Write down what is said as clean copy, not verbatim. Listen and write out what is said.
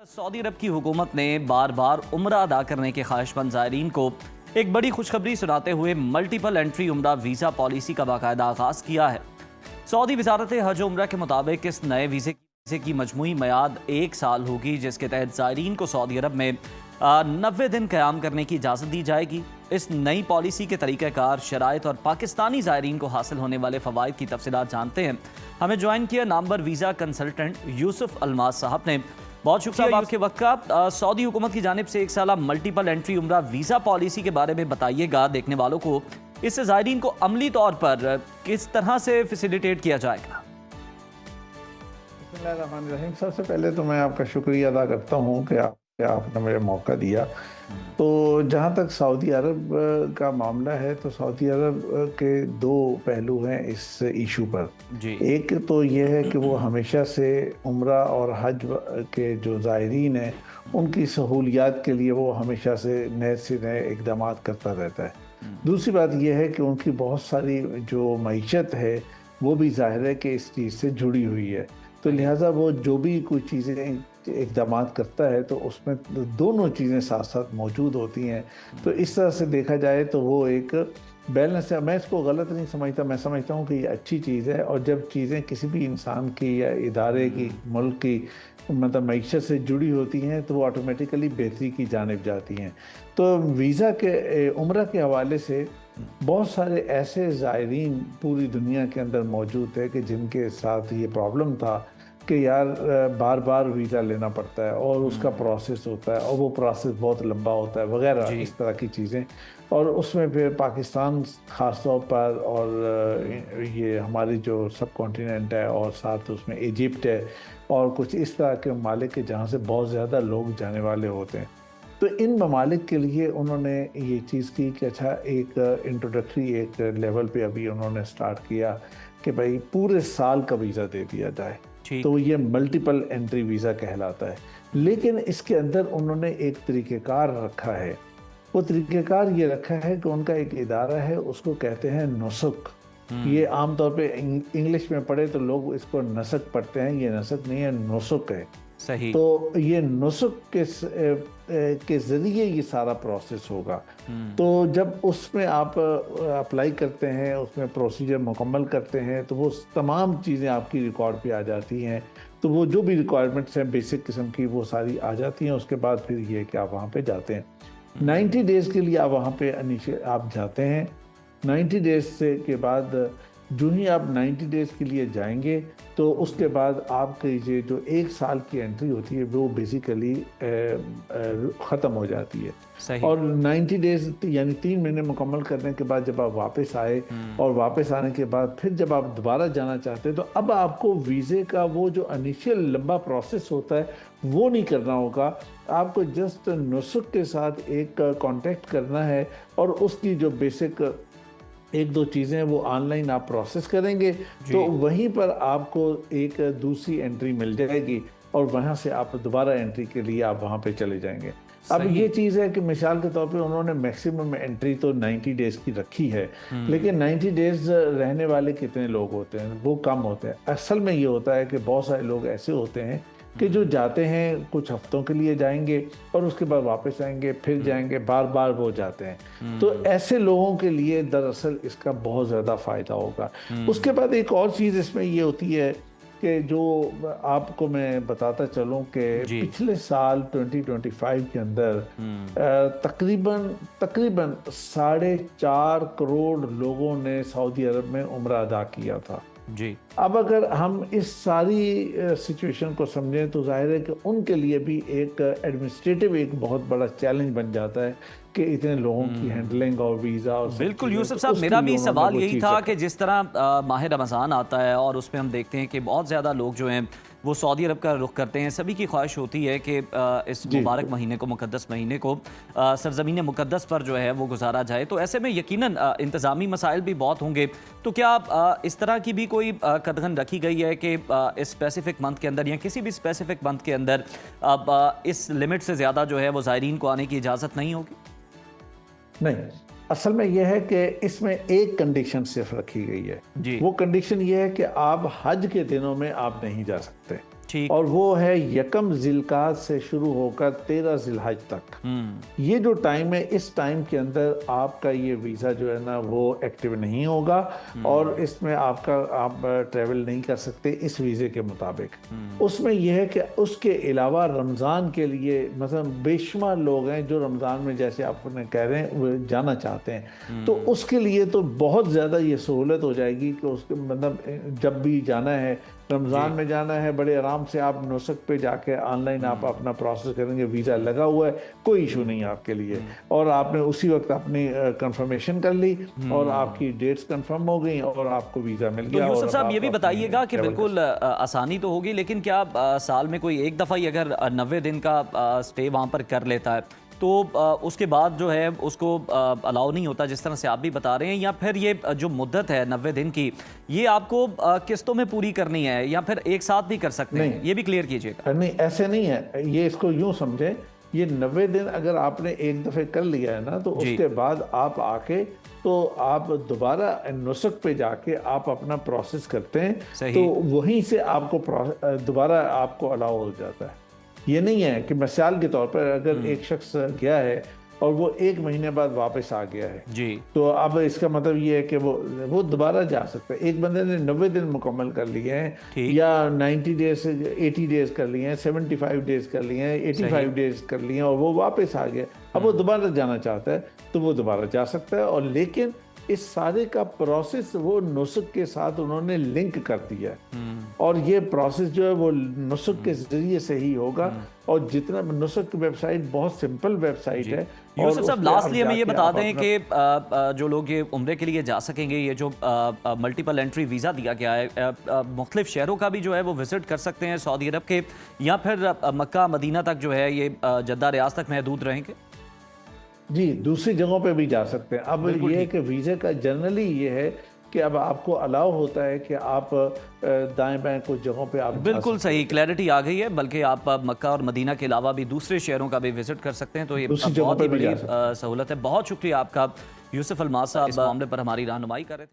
Saudi अरब की हुकूमत ने बार बार उम्रा अदा करने के ख्वाहिशमंद ज़ायरीन को एक बड़ी खुशखबरी सुनाते हुए मल्टीपल एंट्री उम्रा वीज़ा पॉलिसी का बाकायदा आगाज़ किया है। सऊदी वजारत हज उम्रा के मुताबिक इस नए वीज़े की मजमूई मियाद 1 साल होगी, जिसके तहत ज़ायरीन को सऊदी अरब में 90 दिन क़याम करने की इजाज़त दी जाएगी। इस नई पॉलिसी के तरीक़ाकार, शराइत और पाकिस्तानी ज़ायरीन को हासिल होने वाले फ़वाइद की तफसीलात जानते हैं। हमें ज्वाइन किया नामवर वीज़ा कंसल्टेंट यूसुफ अलमाज साहब ने। बहुत शुक्रिया आपके वक्त का। सऊदी हुकूमत की जानिब से 1 साल मल्टीपल एंट्री उम्रा वीज़ा पॉलिसी के बारे में बताइएगा देखने वालों को, इससे ज़ायरीन को अमली तौर पर किस तरह से फैसिलिटेट किया जाएगा। बिस्मिल्लाहिर्रहमानिर्रहीम। सबसे पहले तो मैं आपका शुक्रिया अदा करता हूँ कि आपने मुझे मौका दिया। तो जहाँ तक सऊदी अरब का मामला है, तो सऊदी अरब के 2 पहलू हैं इस इशू पर जी। एक तो ये है कि वो हमेशा से उम्रा और हज के जो ज़ायरीन हैं उनकी सहूलियात के लिए वो हमेशा से नए इक़दाम करता रहता है। दूसरी बात यह है कि उनकी बहुत सारी जो मईशत है वो भी ज़ाहिर है कि इस चीज़ से जुड़ी हुई है, तो लिहाजा वो जो भी कोई चीज़ें इक़दाम करता है तो उसमें दोनों चीज़ें साथ साथ मौजूद होती हैं। तो इस तरह से देखा जाए तो वो एक बैलेंस है। मैं इसको गलत नहीं समझता, मैं समझता हूँ कि ये अच्छी चीज़ है। और जब चीज़ें किसी भी इंसान की या इदारे की, मुल्क की मतलब मईशत से जुड़ी होती हैं तो वो ऑटोमेटिकली बेहतरी की जानिब जाती हैं। तो वीज़ा के उम्रा के हवाले से बहुत सारे ऐसे ज़ायरीन पूरी दुनिया के अंदर मौजूद है कि जिनके साथ ये प्रॉब्लम था कि यार बार बार वीज़ा लेना पड़ता है और उसका प्रोसेस होता है और वो प्रोसेस बहुत लंबा होता है वगैरह इस तरह की चीज़ें। और उसमें फिर पाकिस्तान ख़ास तौर पर और ये हमारी जो सब कॉन्टिनेंट है और साथ उसमें इजिप्ट है और कुछ इस तरह के ममालिक के जहाँ से बहुत ज़्यादा लोग जाने वाले होते हैं। तो इन ममालिक के लिए उन्होंने ये चीज़ की कि अच्छा एक इंट्रोडक्टरी एक लेवल पे अभी उन्होंने स्टार्ट किया कि भाई पूरे साल का वीज़ा दे दिया जाए, तो ये मल्टीपल एंट्री वीज़ा कहलाता है। लेकिन इसके अंदर उन्होंने एक तरीक़ेकार रखा है। वो तरीक़ेकार ये रखा है कि उनका एक इदारा है, उसको कहते हैं नुसक। ये आम तौर पे इंग्लिश में पढ़े तो लोग इसको नसक पढ़ते हैं, ये नसक नहीं है, नुसक है। सही। तो ये नुसक के ज़रिए ये सारा प्रोसेस होगा। तो जब उसमें आप अप्लाई करते हैं, उसमें प्रोसीजर मुकम्मल करते हैं, तो वो तमाम चीज़ें आपकी रिकॉर्ड पे आ जाती हैं। तो वो जो भी रिक्वायरमेंट्स हैं बेसिक किस्म की वो सारी आ जाती हैं। उसके बाद फिर ये कि आप वहाँ पे जाते हैं 90 डेज़ के लिए। आप वहाँ पे आप जाते हैं 90 डेज़ से के बाद जो ही आप 90 डेज़ के लिए जाएंगे तो उसके बाद आपकी ये जो 1 साल की एंट्री होती है वो बेसिकली ख़त्म हो जाती है। सही। और 90 डेज़ यानी 3 महीने मुकम्मल करने के बाद जब आप वापस आए और वापस आने के बाद फिर जब आप दोबारा जाना चाहते हैं तो अब आपको वीज़े का वो जो इनिशियल लंबा प्रोसेस होता है वो नहीं करना होगा। आपको जस्ट नुसक के साथ एक कांटेक्ट करना है और उसकी जो बेसिक 1-2 चीज़ें वो ऑनलाइन आप प्रोसेस करेंगे तो वहीं पर आपको एक दूसरी एंट्री मिल जाएगी और वहाँ से आप दोबारा एंट्री के लिए आप वहाँ पे चले जाएंगे। अब ये चीज़ है कि मिसाल के तौर पे उन्होंने मैक्सिमम एंट्री तो 90 डेज़ की रखी है, लेकिन 90 डेज़ रहने वाले कितने लोग होते हैं? वो कम होते हैं। असल में ये होता है कि बहुत सारे लोग ऐसे होते हैं कि जो जाते हैं कुछ हफ्तों के लिए जाएंगे और उसके बाद वापस आएंगे, फिर जाएंगे, बार बार वो जाते हैं। तो ऐसे लोगों के लिए दरअसल इसका बहुत ज़्यादा फ़ायदा होगा। उसके बाद एक और चीज़ इसमें ये होती है कि जो आपको मैं बताता चलूँ कि पिछले साल 2025 के अंदर तकरीबन 4.5 करोड़ लोगों ने सऊदी अरब में उम्रा अदा किया था। जी। अब अगर हम इस सारी सिचुएशन को समझें तो जाहिर है कि उनके लिए भी एक एडमिनिस्ट्रेटिव एक बहुत बड़ा चैलेंज बन जाता है कि इतने लोगों की हैंडलिंग और वीज़ा और बिल्कुल यूसुफ साहब, मेरा भी सवाल यही था कि जिस तरह माह रमज़ान आता है और उसमें हम देखते हैं कि बहुत ज़्यादा लोग जो हैं वो सऊदी अरब का रुख करते हैं। सभी की ख्वाहिश होती है कि इस मुबारक महीने को, मुक़द्दस महीने को सरज़मीन मुक़द्दस पर जो है वो गुजारा जाए। तो ऐसे में यकीनन इंतज़ामी मसाइल भी बहुत होंगे। तो क्या इस तरह की भी कोई कदगन रखी गई है कि इस स्पेसिफ़िक मंथ के अंदर या किसी भी स्पेसिफ़िक मंथ के अंदर इस लिमिट से ज़्यादा जो है वो ज़ायरीन को आने की इजाज़त नहीं होगी? नहीं, असल में यह है कि इसमें एक कंडीशन सिर्फ रखी गई है। वो कंडीशन ये है कि आप हज के दिनों में आप नहीं जा सकते। ठीक। और वो है यकम जिलकाद से शुरू होकर 13 जिलहज तक। ये जो टाइम है, इस टाइम के अंदर आपका ये वीज़ा जो है ना वो एक्टिव नहीं होगा और इसमें आप ट्रैवल नहीं कर सकते इस वीज़े के मुताबिक। उसमें यह है कि उसके अलावा रमज़ान के लिए मतलब बेशुमार लोग हैं जो रमज़ान में, जैसे आपने कह रहे हैं, वो जाना चाहते हैं, तो उसके लिए तो बहुत ज़्यादा ये सहूलत हो जाएगी कि उसके मतलब जब भी जाना है, रमज़ान में जाना है, बड़े आराम से आप नुस्ख पे जाके ऑनलाइन आप अपना प्रोसेस करेंगे, वीज़ा लगा हुआ है, कोई इशू नहीं है आपके लिए। और आपने उसी वक्त अपनी कंफर्मेशन कर ली और आपकी डेट्स कंफर्म हो गई और आपको वीज़ा मिल गया। तो यूसुफ साहब ये भी बताइएगा कि बिल्कुल आसानी तो होगी, लेकिन क्या साल में कोई एक दफ़ा ही अगर 90 दिन का स्टे वहाँ पर कर लेता है तो उसके बाद जो है उसको अलाउ नहीं होता, जिस तरह से आप भी बता रहे हैं, या फिर ये जो मुद्दत है 90 दिन की, ये आपको किस्तों में पूरी करनी है या फिर एक साथ भी कर सकते हैं? ये भी क्लियर कीजिएगा। नहीं, ऐसे नहीं है, ये इसको यूं समझें, ये 90 दिन अगर आपने एक दफ़े कर लिया है ना, तो उसके बाद आप आके तो आप दोबारा नुस्ख पे जाके आप अपना प्रोसेस करते हैं, तो वहीं से आपको दोबारा आपको अलाउ हो जाता है। ये नहीं है कि मिसाल के तौर पर अगर एक शख्स गया है और वो 1 महीने बाद वापस आ गया है जी, तो अब इसका मतलब ये है कि वो दोबारा जा सकता है। एक बंदे ने 90 दिन मुकम्मल कर लिए हैं या 90 डेज 80 डेज कर लिए हैं, 75 डेज कर लिए हैं, 85 डेज कर लिए हैं और वो वापस आ गया, अब वो दोबारा जाना चाहता है तो वो दोबारा जा सकता है। और लेकिन इस सारे का प्रोसेस वो नुस्ख के साथ उन्होंने लिंक कर दिया है और ये प्रोसेस जो है वो नुस्ख के जरिए से ही होगा। और जितना नुस्ख की वेबसाइट बहुत सिंपल वेबसाइट है। यूसुफ साहब लास्टली हमें ये बता दें कि जो लोग ये उम्रे के लिए जा सकेंगे, ये जो मल्टीपल एंट्री वीज़ा दिया गया है, मुख्तलिफ शहरों का भी जो है वो विजिट कर सकते हैं सऊदी अरब के, या फिर मक्का मदीना तक जो है ये जद्दा रियाज तक महदूद रहेंगे? जी, दूसरी जगहों पे भी जा सकते हैं। अब ये है कि वीज़े का जनरली ये है कि अब आपको अलाउ होता है कि आप दाएं बाएं कुछ जगहों पे आप बिल्कुल सही, क्लैरिटी आ गई है। बल्कि आप मक्का और मदीना के अलावा भी दूसरे शहरों का भी विजिट कर सकते हैं, तो ये बहुत ही बड़ी सहूलत है। बहुत शुक्रिया आपका यूसुफ अलमास साहब, इस मामले पर हमारी रहनुमाई कर रहे थे।